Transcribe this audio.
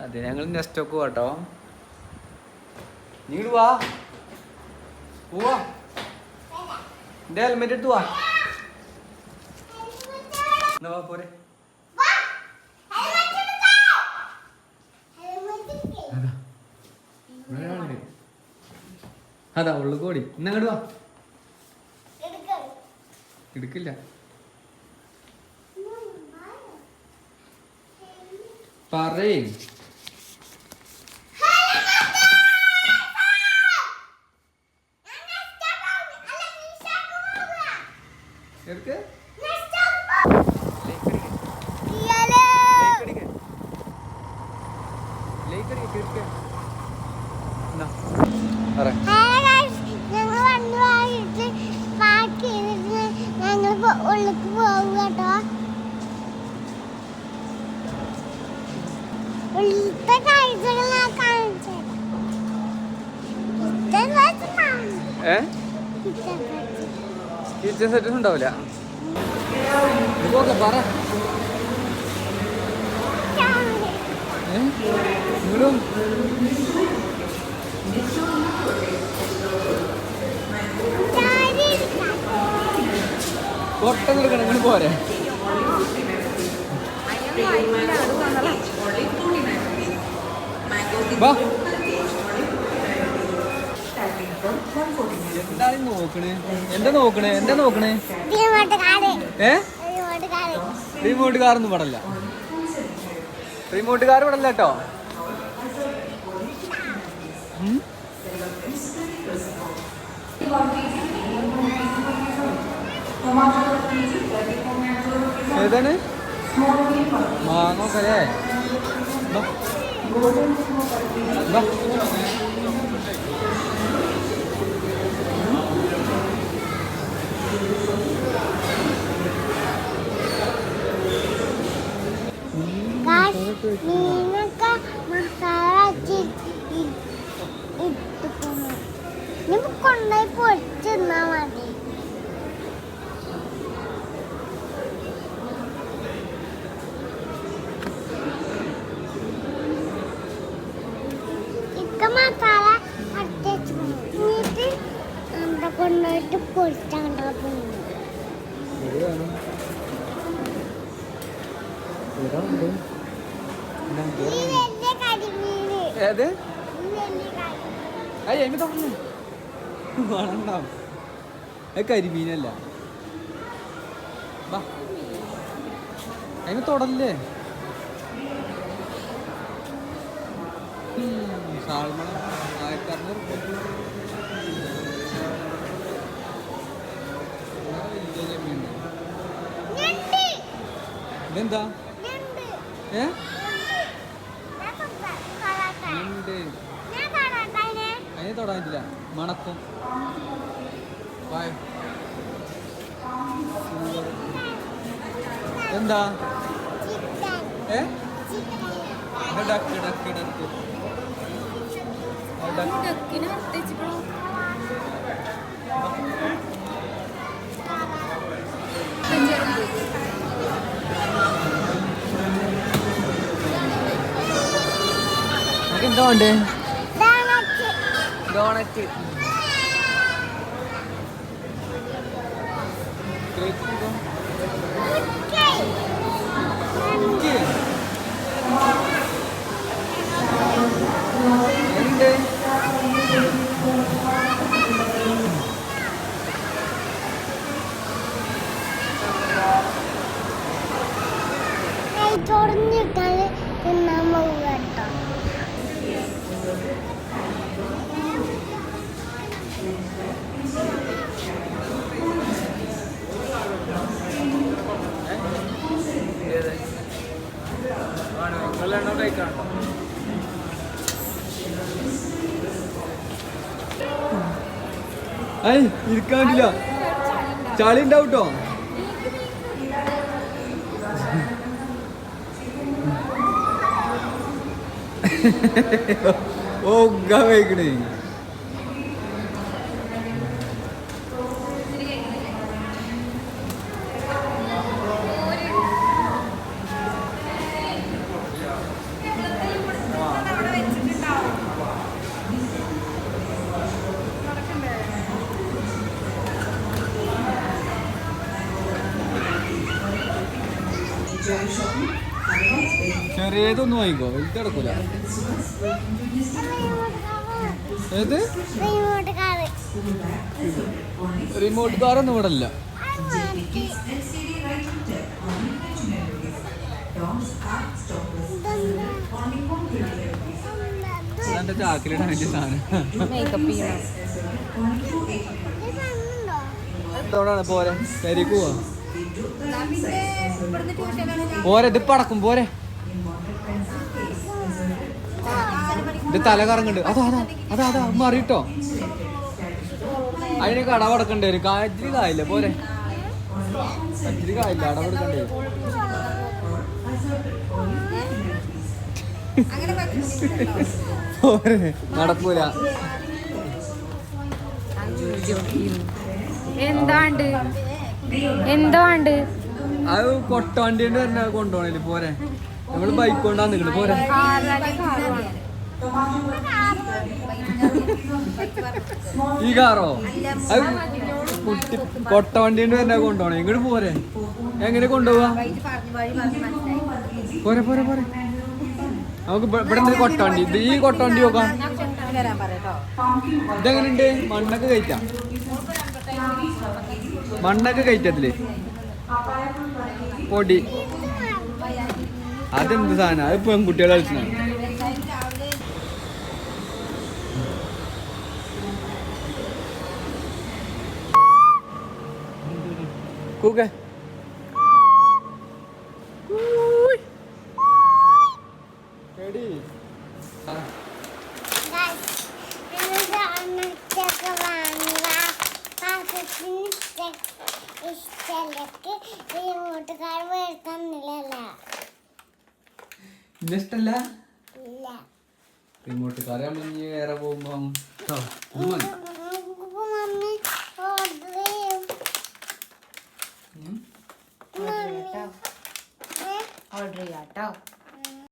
അതെ ഞങ്ങൾ നെസ്റ്റോക്ക് പോട്ടോ. നീ വാ പോവാ, എന്റെ ഹെൽമെറ്റ് എടുത്തു വാ. പോരെ അതാ ഉള്ളു കോടി. ഇന്നങ്ങോട്ട് വാ. എടുക്കില്ല. പറയേ എടുക്ക്. ഉള്ളിക്ക് പോകും കേട്ടോ. ഉള്ളിലത്തെ കാഴ്ചകൾ ഞാൻ കാണിച്ചു. കിച്ചൺ സെറ്റ് ഉണ്ടാവില്ല. പറ പൊട്ടം എടുക്കണം. ഇങ്ങനെ പോരെ എന്താണ് നോക്കണേ? എന്താ നോക്കണേ? എന്താ നോക്കണേ? റിമോട്ട് കാറൊന്നും പടല്ല. റിമോട്ട് കാർ പടല്ല കേട്ടോ. ഏതാണ്? മാങ്ങോക്കല്ലേ? മീനൊക്കെ മസാല ഇട്ടുക്കുന്നു. ഇനി കൊണ്ടുപോയി പൊടിച്ചിരുന്നാ മതി. മസാല എന്നിട്ട് എന്താ കൊണ്ടുപോയിട്ട് പൊടിച്ചാണ്ട പോകുന്നു. കരിമീനല്ല. അതിന് തൊടല്ലേ? സാൽമൺ 1600. ഇതെന്താ? അതിനെ തൊടാൻ പറ്റില്ല, മണക്കും. എന്താ? Duck duck duck. എന്താ വേണ്ടേ? ഡോണറ്റ്. ചൊറിഞ്ഞിട്ടാണ് തിന്നാൻ പോകുക കേട്ടോ. ഇരിക്കാൻ പറ്റില്ല, ചളി ഉണ്ടാവട്ടോ. വയ്ക്കണേ. ചെറിയതൊന്നും വാങ്ങിക്കോ, വലുത് കിടക്കൂല. ഏത് റിമോട്ട് കാറൊന്നും ഇവിടെ ഇല്ല. എന്റെ ചാക്കിലിടാൻ വേണ്ടിയ സാധനം. എന്തോടാണ് പോരെ, ശരിക്ക് പോവാ പോരെ, ഇത് പടക്കും പോരെ. ഇത് തല കറങ്ങണ്ട്. അതാ അതാ അതാ അതാ മറിയിട്ടോ. അതിന് കടവടക്കണ്ടേ വരും. കാറ്റിരി കായില്ല പോരെ, കാറ്റിരി കായില്ല, അടവെടുക്കണ്ടേ വരും. പോരെ, നടക്കൂല. എന്താണ്ട് അത് കൊട്ടവണ്ടിന്റെ തന്നെ കൊണ്ടുപോണേ. പോരെ, നമ്മള് ബൈക്ക് കൊണ്ടാ നിക്കണ്. പോരെ, ഈ കാറോ അത് കുട്ടി കൊട്ടവണ്ടിന്റെ തന്നെ കൊണ്ടുപോണേ. ഇങ്ങോട്ട് പോരെ, എങ്ങനെ കൊണ്ടുപോവാ? പോരെ പോരെ പോരെ, നമുക്ക് ഇവിടെ നിന്ന് കൊട്ടവണ്ടി. ഇത് ഈ കൊട്ടവണ്ടി നോക്കാം. ഇതെങ്ങനെയുണ്ട്? മണ്ണൊക്കെ കയറ്റാം, മണ്ണൊക്കെ കയറ്റത്തില്ലേ? പൊടി അതെന്ത് സാധനം? അത് പെൺകുട്ടികളെ കളിച്ചാണ്. കൂക്കെ ഇഷ്ടല്ല റിമോട്ട് കാർ. നമ്മൾ ഇനി വേറെ പോകുമ്പോ ഓർഡർ ചെയ്യാട്ടോ.